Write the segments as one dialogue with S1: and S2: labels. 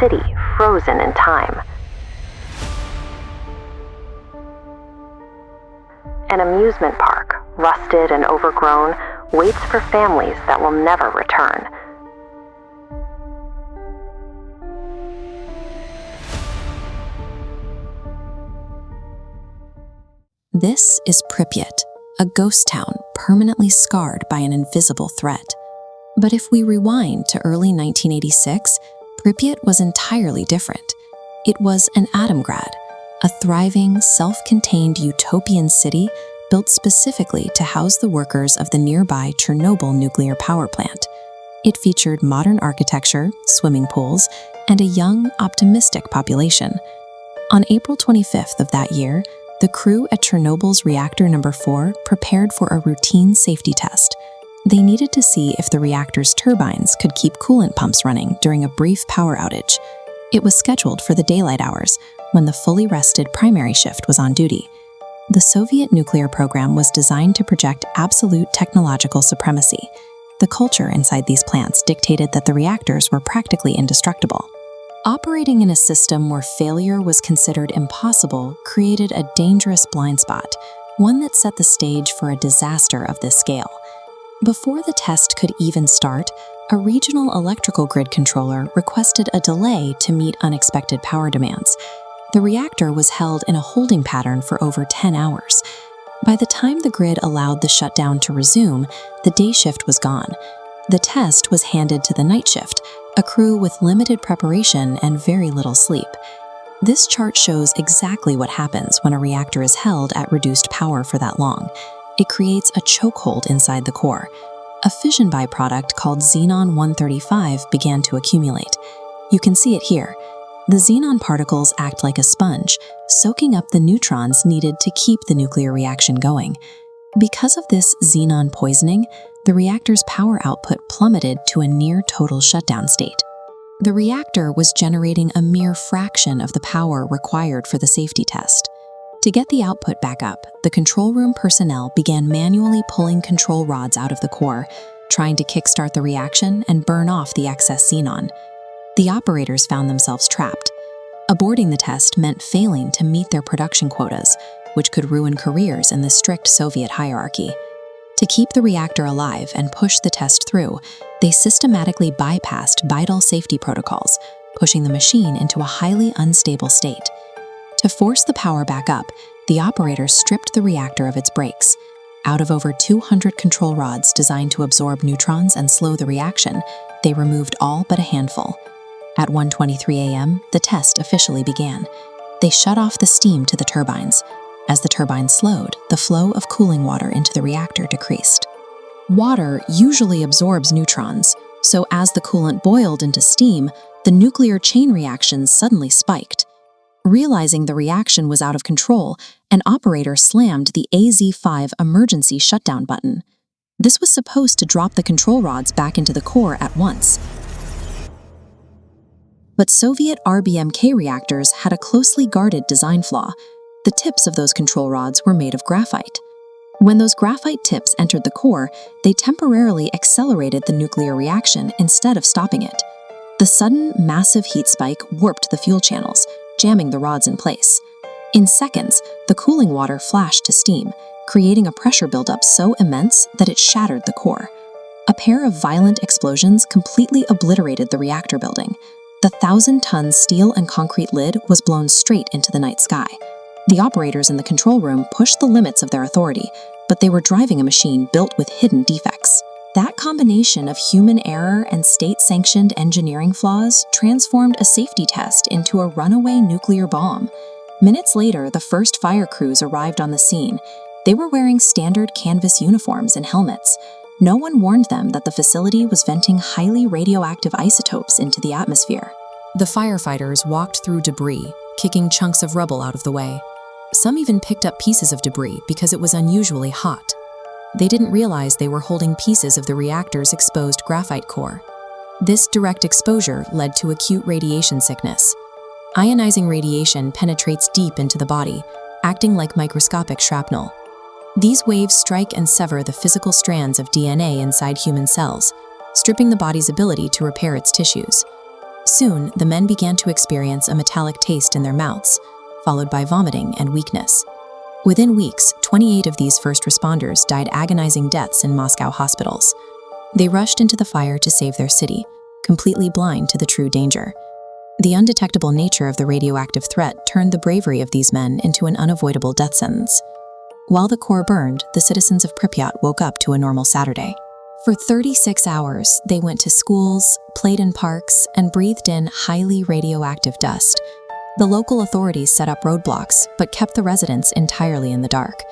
S1: city frozen in time. An amusement park, rusted and overgrown, waits for families that will never return.
S2: This is Pripyat, a ghost town permanently scarred by an invisible threat. But if we rewind to early 1986, Pripyat was entirely different. It was an atom grad, a thriving, self-contained utopian city built specifically to house the workers of the nearby Chernobyl Nuclear Power Plant. It featured modern architecture, swimming pools, and a young, optimistic population. On April 25th of that year, the crew at Chernobyl's Reactor No. 4 prepared for a routine safety test. They needed to see if the reactor's turbines could keep coolant pumps running during a brief power outage. It was scheduled for the daylight hours, when the fully rested primary shift was on duty. The Soviet nuclear program was designed to project absolute technological supremacy. The culture inside these plants dictated that the reactors were practically indestructible. Operating in a system where failure was considered impossible created a dangerous blind spot, one that set the stage for a disaster of this scale. Before the test could even start, a regional electrical grid controller requested a delay to meet unexpected power demands. The reactor was held in a holding pattern for over 10 hours. By the time the grid allowed the shutdown to resume, the day shift was gone. The test was handed to the night shift, a crew with limited preparation and very little sleep. This chart shows exactly what happens when a reactor is held at reduced power for that long. It creates a chokehold inside the core. A fission byproduct called xenon-135 began to accumulate. You can see it here. The xenon particles act like a sponge, soaking up the neutrons needed to keep the nuclear reaction going. Because of this xenon poisoning, the reactor's power output plummeted to a near-total shutdown state. The reactor was generating a mere fraction of the power required for the safety test. To get the output back up, the control room personnel began manually pulling control rods out of the core, trying to kickstart the reaction and burn off the excess xenon. The operators found themselves trapped. Aborting the test meant failing to meet their production quotas, which could ruin careers in the strict Soviet hierarchy. To keep the reactor alive and push the test through, they systematically bypassed vital safety protocols, pushing the machine into a highly unstable state. To force the power back up, the operators stripped the reactor of its brakes. Out of over 200 control rods designed to absorb neutrons and slow the reaction, they removed all but a handful. At 1:23 a.m., the test officially began. They shut off the steam to the turbines. As the turbines slowed, the flow of cooling water into the reactor decreased. Water usually absorbs neutrons, so as the coolant boiled into steam, the nuclear chain reactions suddenly spiked. Realizing the reaction was out of control, an operator slammed the AZ-5 emergency shutdown button. This was supposed to drop the control rods back into the core at once. But Soviet RBMK reactors had a closely guarded design flaw. The tips of those control rods were made of graphite. When those graphite tips entered the core, they temporarily accelerated the nuclear reaction instead of stopping it. The sudden, massive heat spike warped the fuel channels, jamming the rods in place. In seconds, the cooling water flashed to steam, creating a pressure buildup so immense that it shattered the core. A pair of violent explosions completely obliterated the reactor building. The 1,000-ton steel and concrete lid was blown straight into the night sky. The operators in the control room pushed the limits of their authority, but they were driving a machine built with hidden defects. That combination of human error and state-sanctioned engineering flaws transformed a safety test into a runaway nuclear bomb. Minutes later, the first fire crews arrived on the scene. They were wearing standard canvas uniforms and helmets. No one warned them that the facility was venting highly radioactive isotopes into the atmosphere. The firefighters walked through debris, kicking chunks of rubble out of the way. Some even picked up pieces of debris because it was unusually hot. They didn't realize they were holding pieces of the reactor's exposed graphite core. This direct exposure led to acute radiation sickness. Ionizing radiation penetrates deep into the body, acting like microscopic shrapnel. These waves strike and sever the physical strands of DNA inside human cells, stripping the body's ability to repair its tissues. Soon, the men began to experience a metallic taste in their mouths, followed by vomiting and weakness. Within weeks, 28 of these first responders died agonizing deaths in Moscow hospitals. They rushed into the fire to save their city, completely blind to the true danger. The undetectable nature of the radioactive threat turned the bravery of these men into an unavoidable death sentence. While the core burned, the citizens of Pripyat woke up to a normal Saturday. For 36 hours, they went to schools, played in parks, and breathed in highly radioactive dust. The local authorities set up roadblocks, but kept the residents entirely in the dark.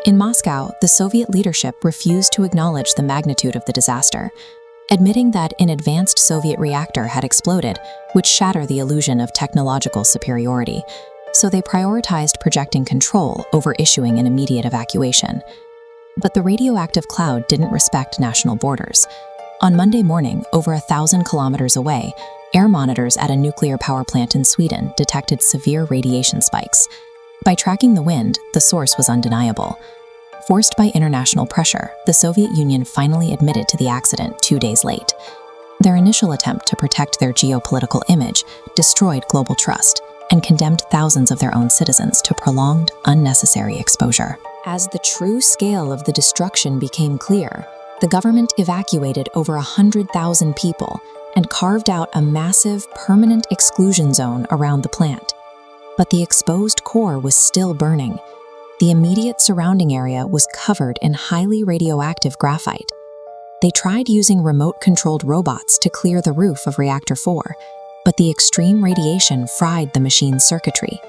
S2: In Moscow, the Soviet leadership refused to acknowledge the magnitude of the disaster, admitting that an advanced Soviet reactor had exploded, which shattered the illusion of technological superiority. So they prioritized projecting control over issuing an immediate evacuation. But the radioactive cloud didn't respect national borders. On Monday morning, over 1,000 kilometers away, air monitors at a nuclear power plant in Sweden detected severe radiation spikes. By tracking the wind, the source was undeniable. Forced by international pressure, the Soviet Union finally admitted to the accident 2 days late. Their initial attempt to protect their geopolitical image destroyed global trust and condemned thousands of their own citizens to prolonged, unnecessary exposure. As the true scale of the destruction became clear, the government evacuated over 100,000 people and carved out a massive, permanent exclusion zone around the plant. But the exposed core was still burning. The immediate surrounding area was covered in highly radioactive graphite. They tried using remote-controlled robots to clear the roof of Reactor 4, but the extreme radiation fried the machine's circuitry.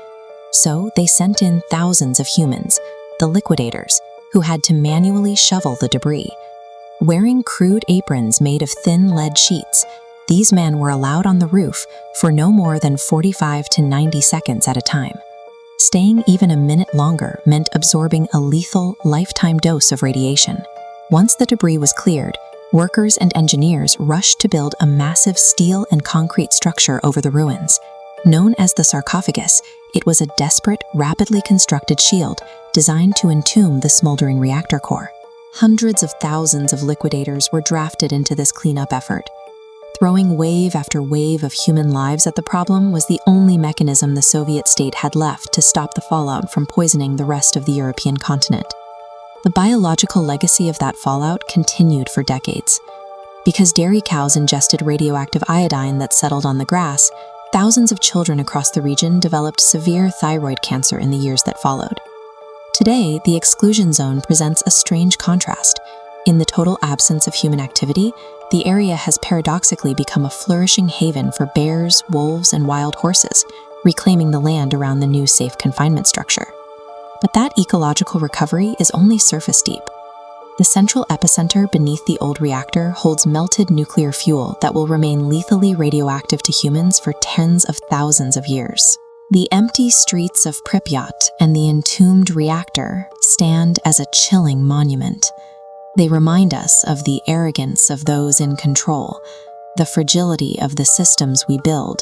S2: So they sent in thousands of humans, the liquidators, who had to manually shovel the debris. Wearing crude aprons made of thin lead sheets, these men were allowed on the roof for no more than 45 to 90 seconds at a time. Staying even a minute longer meant absorbing a lethal, lifetime dose of radiation. Once the debris was cleared, workers and engineers rushed to build a massive steel and concrete structure over the ruins. Known as the sarcophagus, it was a desperate, rapidly constructed shield designed to entomb the smoldering reactor core. Hundreds of thousands of liquidators were drafted into this cleanup effort. Throwing wave after wave of human lives at the problem was the only mechanism the Soviet state had left to stop the fallout from poisoning the rest of the European continent. The biological legacy of that fallout continued for decades. Because dairy cows ingested radioactive iodine that settled on the grass, thousands of children across the region developed severe thyroid cancer in the years that followed. Today, the exclusion zone presents a strange contrast. In the total absence of human activity, the area has paradoxically become a flourishing haven for bears, wolves, and wild horses, reclaiming the land around the new safe confinement structure. But that ecological recovery is only surface deep. The central epicenter beneath the old reactor holds melted nuclear fuel that will remain lethally radioactive to humans for tens of thousands of years. The empty streets of Pripyat and the entombed reactor stand as a chilling monument. They remind us of the arrogance of those in control, the fragility of the systems we build,